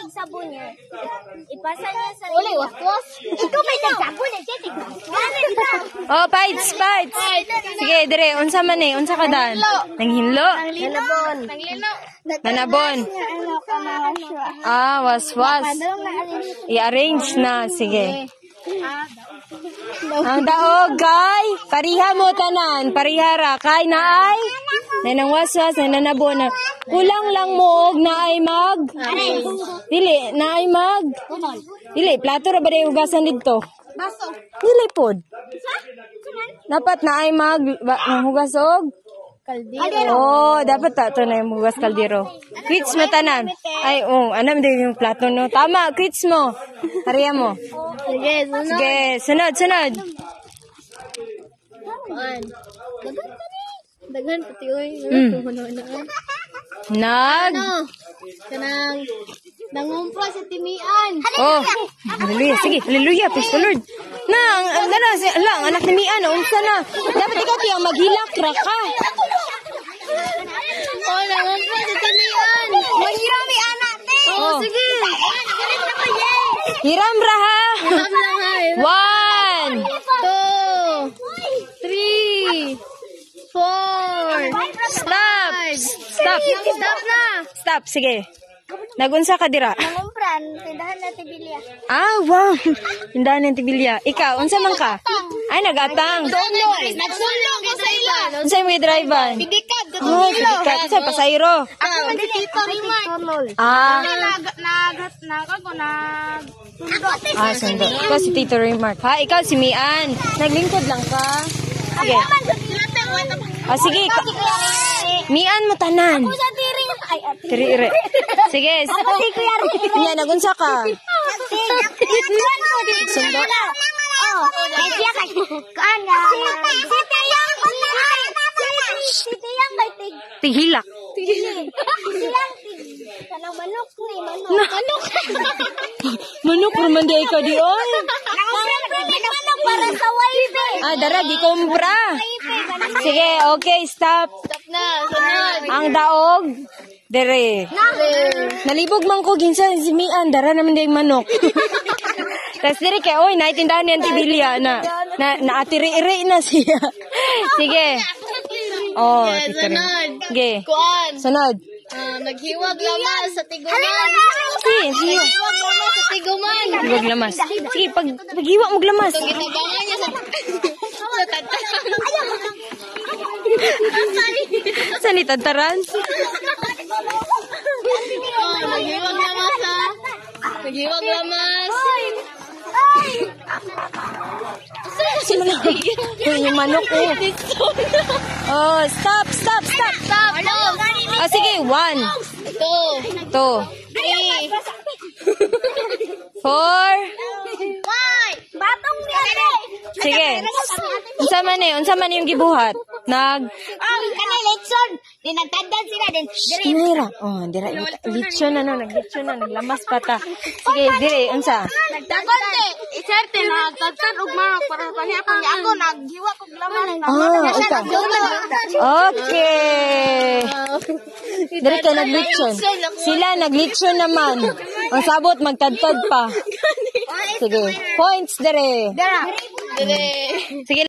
tig sabon niya. Ipasa niya sa uli, wakwas. Ikaw may tig sabon niya, tig. Oh, fights. Sige, dire, unsa man eh, unsa ka dan? Nanghinlo. Nanabon. Ah, waswas. I-arrange na, sige. Ang daog, kay, pariha mo tanan, parihara, kay naay, nanang waswas, nanabon na. Kulang lang mo og naay mag. Dili, naay mag. Dili, plato ra ba day hugasan dito? Dili pod. Dapat naay mag hugas og kaldero. Oh, dapat ta na yung hugas kaldero. Quits mo tanan. Ay, anam din yung plato no. Tama, quits mo. Hariya mo. Sige, sunod. Daghan pati oy. Kanang nangumpra sa timian. Oh, hallelujah. Sige, hallelujah. Praise the Lord. Ang anak ni Mian, unsa na? Dapat ikaw tiyang maghilak ra ka. Oh, nangumpra sa timian. Maghirami anak te. Oh, sige. Hiram ra ha. 1, 2, 3, 4. Stop. Sige. Nagunsa ka dira? Nangumpran, tindahan na tibilya. Ah, wow. Tindahan ng tibilya. Ikaw, unsa man ka? Ay, nagatang. Nagsulong ko sa ila. Unsa yung driver? Pidikad, Oh, pidikad. Sa pasayro. Ako man si Tito Rimar. Sundo. Ikaw si Tito Remark. Ha, ikaw si Mian. Naglingkod lang ka. Sige. Sige. Mian mo tanan. Ako sa tiring. Ay, Tiri-ire. Sige. ako si Kuya Rin. Yan, nagunsa ka. Sundo. Oh, ay siya kay kana. Si Tiyang kay tig. Tighilak. Siyang tig. Kanang manok ni manok. Manok, rumanday ka di oy. Manok para sa wife. Ah, dara, di kumpra. Sige, okay, stop. Stop na, sunod. Ang daog. Dere. Nalibog man ko ginsan si Mian, dara naman day manok. Tas dire kay oy, naitindahan ni Tibilya na naatiri-iri na siya. Sige. Oh, Sunod. Sige. Kuan. Sunod. Naghiwag lamas sa tiguman. Sige. Naghiwag lamas sa tiguman. Huwag lamas. Sige, paghiwa mo lamas. Itong gitabangan niya sa tantaran. Saan ni tantaran? Naghiwag lamas ha. Naghiwag lamas. Sino na? Yung manok ko. Oh, stop. Ah, sige, 1, 2, 3, 4. Batong niya. Sige. Unsa man yung gibuhat? Kanay lechon. Di nagtandaan sila din. Dira. Oh, dira. Lechon na, naglechon na, naglamas pa ta. Sige, dire, unsa? Nagtandaan. Iserte na nagtandaan og manok para kanya pa ako naghiwa kog laman. Ikaw. Okay. Dire ka naglechon. Sila naglechon naman. Ang sabot magtadtad pa. Sige. Points dire. Dara. Sige.